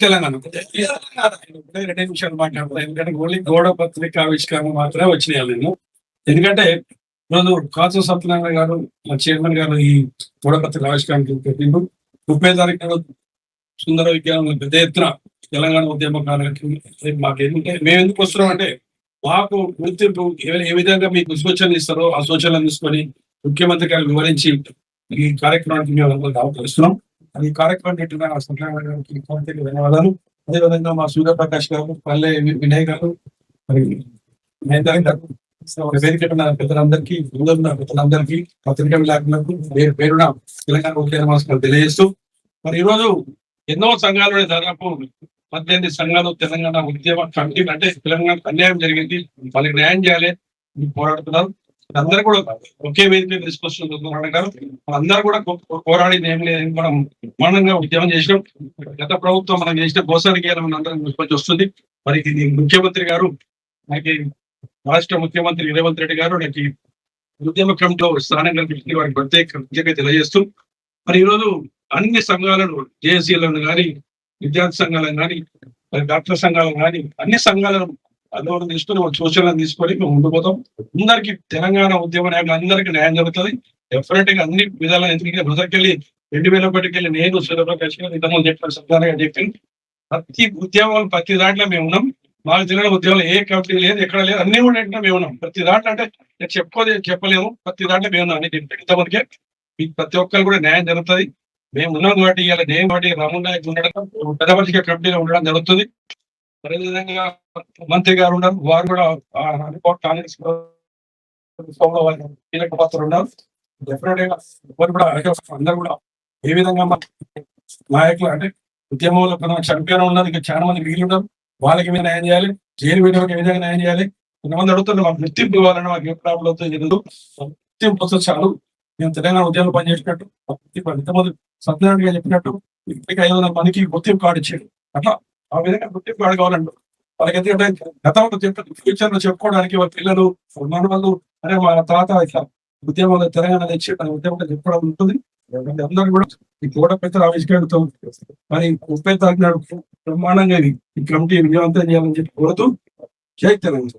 తెలంగాణ 2 నిమిషాలు మాట్లాడతాను. ఎందుకంటే ఓన్లీ గోడ పత్రిక ఆవిష్కరణ మాత్రమే వచ్చినాయి నేను. ఎందుకంటే ఈరోజు కాసు సత్యనారాయణ గారు మా చైర్మన్ గారు ఈ గోడ పత్రిక ఆవిష్కరణకు పెట్టిండు. 30 తారీఖు సుందర విజ్ఞానం పెద్ద ఎత్తున తెలంగాణ ఉద్యమకారులకి మాకు ఏంటంటే మేము ఎందుకు వస్తున్నాం అంటే మాకు గుర్తింపు ఏ విధంగా మీకు సూచనలు ఇస్తారో ఆ సూచనలు తీసుకొని ముఖ్యమంత్రి గారు వివరించి ఈ కార్యక్రమానికి మేము అవతరిస్తున్నాం. ఈ కార్యక్రమం పెట్టిన సత్యనారాయణ గారికి ముఖ్యమంత్రికి ధన్యవాదాలు. అదేవిధంగా మా సూర్యప్రకాష్ గారు, పల్లె వినయ్ గారు, మరి వేదిక పెద్దలందరికీ, పెద్దలందరికీ, పత్రికా విలేకరులకు పేరున తెలంగాణ ఉద్యమ నమస్కారం తెలియజేస్తూ మరి ఈరోజు ఎన్నో సంఘాలు దాదాపు 18 సంఘాలు తెలంగాణ ఉద్యమ కమిటీ అంటే తెలంగాణకు అన్యాయం జరిగింది, వాళ్ళకి న్యాయం చేయాలి పోరాడుతున్నారు. అందరూ కూడా ఒకే వేదిక తీసుకొస్తున్నారు. అందరూ కూడా పోరాడి ఏం లేదు, మనం మానంగా ఉద్యమం చేసినాం. గత ప్రభుత్వం మనం చేసిన మోసానికి మన అందరం తీసుకొచ్చి వస్తుంది. మరి ఇది ముఖ్యమంత్రి గారు నాకు రాష్ట్ర ముఖ్యమంత్రి రేవంత్ రెడ్డి గారు నాకు ఉద్యమ కమిటీలో స్థానం కల్పించి వారికి ప్రత్యేక కృతజ్ఞత తెలియజేస్తూ మరి ఈరోజు అన్ని సంఘాలను జేఏసీలను కానీ, విద్యార్థి సంఘాలను కానీ, డాక్టర్ సంఘాలను కానీ, అన్ని సంఘాలను అందువల్ల తీసుకొని ఒక సూచనలను తీసుకొని మేము ఉండిపోతాం. అందరికీ తెలంగాణ ఉద్యమ నాయకులు అందరికీ న్యాయం జరుగుతుంది. డెఫినెట్ గా అన్ని విధాలు. ఎందుకంటే మొదటికెళ్ళి 2001 నేను సూర్యప్రకాష్ గారు ఇంతకుముందు చెప్పిన సత్యనారాయణ గారు చెప్పి ప్రతి ఉద్యమం ప్రతి దాంట్లో మేము ఉన్నాం. మాకు తెలియని ఉద్యమాలు ఏ కంపెనీ లేదు, ఎక్కడ లేదు, అన్ని కూడా మేము ఉన్నాం. ప్రతి దాంట్లో అంటే చెప్పలేము, ప్రతి దాంట్లో మేము ఉన్నాం. ఇంతమందికే మీకు ప్రతి ఒక్కరు కూడా న్యాయం జరుగుతుంది. మేము ఉన్నాం కాబట్టి ఇవాళ నేను వాటి రాముల్ నాయక్ ఉండడం, పెద్ద మనిషిగా కమిటీలో ఉండడం జరుగుతుంది. అదేవిధంగా మంత్రి గారు ఉన్నారు, వారు కూడా కాంగ్రెస్ కీలక పాత్ర ఉన్నారు. డెఫినెట్ గా వారు కూడా అందరూ కూడా ఏ విధంగా నాయకులు అంటే ఉద్యమంలో చంపారు ఉన్నారు, ఇంకా చాలా మంది మిగిలి ఉన్నారు. వాళ్ళకి మీద న్యాయం చేయాలి, జైలు పెట్టడానికి ఏ విధంగా న్యాయం చేయాలి. కొంతమంది అడుగుతున్నారు మాకు గుర్తింపు ఇవ్వాలని, మాకు ఏ ప్రాబ్లం అవుతుంది గుర్తింపు వస్తే చాలు. మేము తెలంగాణ ఉద్యమంలో పనిచేసినట్టు ఇంతమంది సత్యనారాయణ గారు చెప్పినట్టు ఇప్పటికీ 500 మందికి గుర్తింపు కార్డు ఇచ్చాడు. అట్లా ఆ విధంగా గుర్తింపు కార్డు కావాలంటారు వాళ్ళకి. ఎందుకంటే గతంలో ఫ్యూచర్ లో చెప్పుకోవడానికి వాళ్ళ పిల్లలు మన వాళ్ళు అరే మా తాత ఇట్లా ఉద్యమంలో తెలంగాణ తెచ్చి ఉద్యమంలో చెప్పుకోవడం ఉంటుంది. అందరూ కూడా ఈ గోడ పెద్దలు ఆవిష్కరణతో మరి 30 తారీఖు నాడు బ్రహ్మాండంగా ఈ కమిటీ విజయవంతం చేయాలని చెప్పి కోరుతూ జై తెలంగాణ.